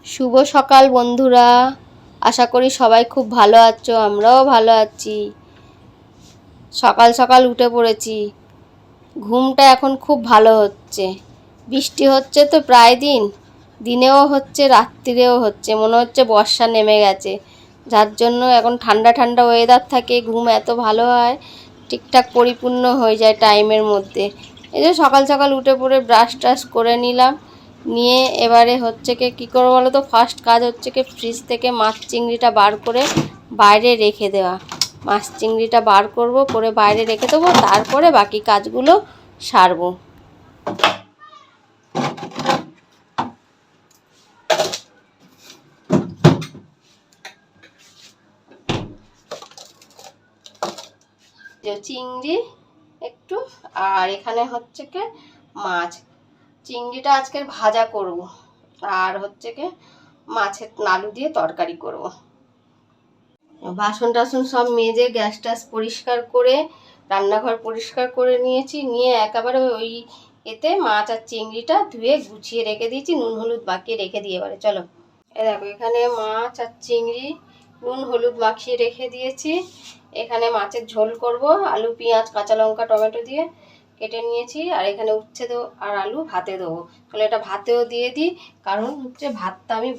শুভ সকাল বন্ধুরা, আশা করি সবাই খুব ভালো আছো। আমরাও ভালো আছি। সকাল সকাল উঠে পড়েছি। ঘুমটা এখন খুব ভালো হচ্ছে। বৃষ্টি হচ্ছে তো প্রায় দিন, দিনেও হচ্ছে রাত্রিরেও হচ্ছে, মনে হচ্ছে বর্ষা নেমে গেছে। যার জন্য এখন ঠান্ডা ঠান্ডা ওয়েদার থাকে, ঘুম এত ভালো হয়, ঠিকঠাক পরিপূর্ণ হয়ে যায় টাইমের মধ্যে। এই যে সকাল সকাল উঠে পড়ে ব্রাশ ট্রাশ করে নিলাম, নিয়ে এবারে হচ্ছে কী করবো বলো তো, ফার্স্ট কাজ হচ্ছে কি ফ্রিজ থেকে মাছ চিংড়িটা বার করে বাইরে রেখে দেওয়া। মাছ চিংড়িটা বার করব, করে বাইরে রেখে দেবো, তারপরে বাকি কাজগুলো সারবো। চিংড়ি একটু, আর এখানে হচ্ছে কি মাছ। চিংড়িটা আজকের ভাজা করব, আর হচ্ছে কি মাছের আলু দিয়ে তরকারি করব। বাসন টাসন সব মেজে গ্যাস ট্যাস পরিষ্কার করে রান্নাঘর পরিষ্কার করে নিয়েছি, নিয়ে একেবারে ওই এতে মাছ আর চিংড়িটা ধুয়ে গুছিয়ে রেখে দিয়েছি, নুন হলুদ মাখিয়ে রেখে দিয়ে। এবারে চলো, দেখো এখানে মাছ আর চিংড়ি নুন হলুদ মাখিয়ে রেখে দিয়েছি। এখানে মাছের ঝোল করব, আলু পেঁয়াজ কাঁচা লঙ্কা টমেটো দিয়ে কেটে নিয়েছি। আর এখানে উচ্ছে দেবো আর আলু ভাতে দেবো। তাহলে এটা ভাতেও দিয়ে দিই, কারণ হচ্ছে ভাতটা আমি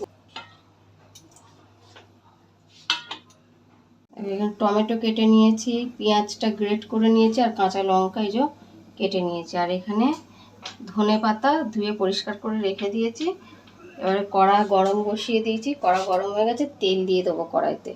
এখানে টমেটো কেটে নিয়েছি, পেঁয়াজটা গ্রেট করে নিয়েছি, আর কাঁচা লঙ্কা এই যে কেটে নিয়েছি। আর এখানে ধনে পাতা ধুয়ে পরিষ্কার করে রেখে দিয়েছি। এবারে কড়া গরম বসিয়ে দিয়েছি, কড়া গরম হয়ে গেছে, তেল দিয়ে দেবো কড়াইতে।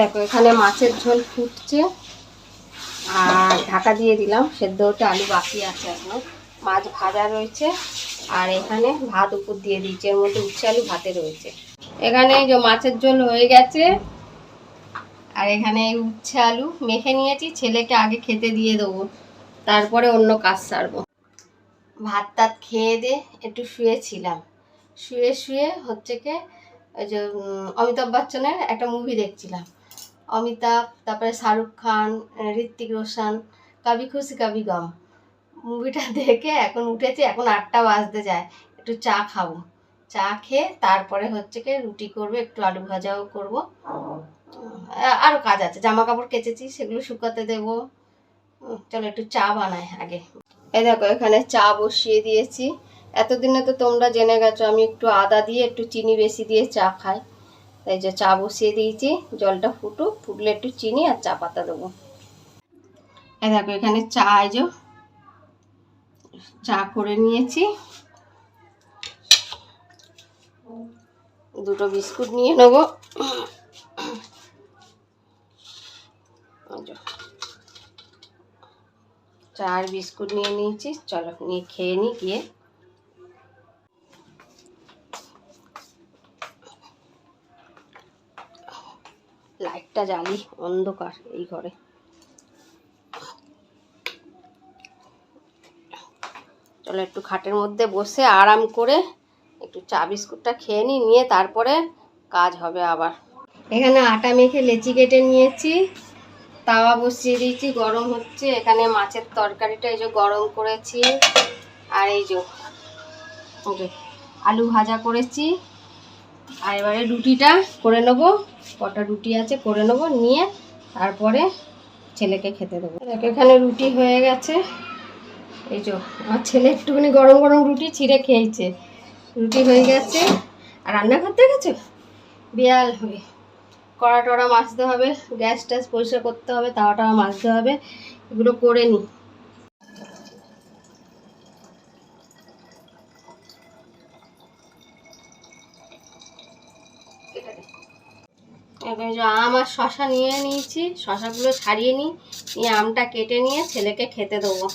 দেখো এখানে মাছের ঝোল ফুটছে, আর ঢাকা দিয়ে দিলাম। সেদ্ধ হতে আলু বাকি আছে এখনো, মাছ ভাজা রয়েছে। আর এখানে ভাত উপর দিয়ে দিয়েছি, এর মধ্যে উচ্ছে আলু ভাতে রয়েছে। এখানে যে মাছের ঝোল হয়ে গেছে, আর এখানে উচ্ছে আলু মেখে নিয়েছি। ছেলেকে আগে খেতে দিয়ে দেবো, তারপরে অন্য কাজ সারবো। ভাত টাত খেয়ে দিয়ে একটু শুয়েছিলাম। শুয়ে শুয়ে হচ্ছে কি ওই যে অমিতাভ বচ্চনের একটা মুভি দেখছিলাম। অমিতাভ, তারপরে শাহরুখ খান, ঋত্বিক রোশন, কবি খুশি কবি গম। মুভিটা দেখে এখন উঠেছি, এখন 8টা বাজতে যায়। একটু চা খাবো, চা খেয়ে তারপরে হচ্ছে কি রুটি করবো, একটু আলু ভাজাও করবো। আরও কাজ আছে, জামা কাপড় কেচেছি, সেগুলো শুকাতে দেবো। চলো একটু চা বানাই আগে। এই দেখো এখানে চা বসিয়ে দিয়েছি। এতদিনে তো তোমরা জেনে গেছো আমি একটু আদা দিয়ে একটু চিনি বেশি দিয়ে চা খাই। তাই যে চা বসিয়ে দিয়েছি, জলটা ফুটুক, ফুটলে একটু চিনি আর চা পাতা দেবো। এই দেখো এখানে চা, এই যে চা করে নিয়েছি। দুটো বিস্কুট নিয়ে নেবো। চা আর বিস্কুট নিয়ে নিয়েছি, চলো নিয়ে খেয়ে নিই গিয়ে। লাইটটা জ্বালি, অন্ধকার এই ঘরে। চলো একটু খাটের মধ্যে বসে আরাম করে একটু চা বিস্কুটটা খেয়ে নিই, নিয়ে তারপরে কাজ হবে আবার। এখানে আটা মেখে লেচি কেটে নিয়েছি, তাওয়া বসিয়ে দিয়েছি, গরম হচ্ছে। এখানে মাছের তরকারিটা এই যে গরম করেছি, আর এই যে আলু ভাজা করেছি। আর এবারে রুটিটা করে নেবো, কটা রুটি আছে করে নেবো, নিয়ে তারপরে ছেলেকে খেতে দেবো। এখানে রুটি হয়ে গেছে, এই যে আমার ছেলে একটুখানি গরম গরম রুটি ছিঁড়ে খেয়েছে। রুটি হয়ে গেছে। আর রান্না করতে গেছে বিয়াল হয়ে, কড়া টড়া মাজতে হবে, গ্যাস ট্যাস পরিষ্কার করতে হবে, তাওয়া টাওয়া মাজতে হবে, এগুলো করে নিই। এবার যে আম আর শশা নিয়ে নিয়েছি, শশাগুলো ছাড়িয়ে নিই, নিয়ে আমটা কেটে নিয়ে ছেলেকে খেতে দেবো।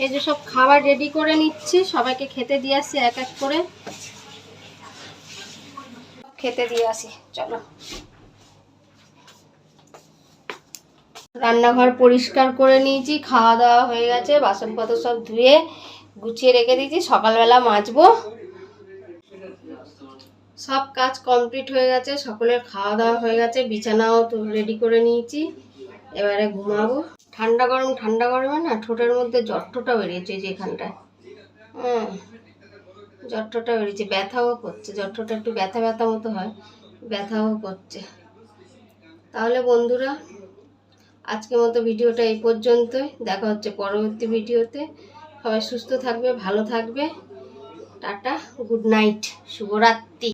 এই যে সব খাবার রেডি করে নিচ্ছি, সবাইকে খেতে দিয়ে আসি এক এক করে, খেতে দিয়ে আসি। চলো, রান্নাঘর পরিষ্কার করে নিয়েছি, খাওয়া দাওয়া হয়ে গেছে, বাসনপত্র সব ধুয়ে গুছিয়ে রেখে দিয়েছি, সকালবেলা মাজবো। সব কাজ কমপ্লিট হয়ে গেছে, সকলের খাওয়া দাওয়া হয়ে গেছে, বিছানাও তো রেডি করে নিয়েছি, এবারে ঘুমাবো। ঠান্ডা গরমে না ঠোঁটের মধ্যে জ্বরটা বেরিয়েছে যেখানটায়, জ্বরটা বেরিয়েছে, ব্যথাও করছে, জ্বরটা একটু ব্যথা ব্যথা মতো হয়, ব্যথাও করছে। তাহলে বন্ধুরা, আজকের মতো ভিডিওটা এই পর্যন্তই, দেখা হচ্ছে পরবর্তী ভিডিওতে। সবাই সুস্থ থাকবে, ভালো থাকবে, টাটা, গুড নাইট, শুভরাত্রি।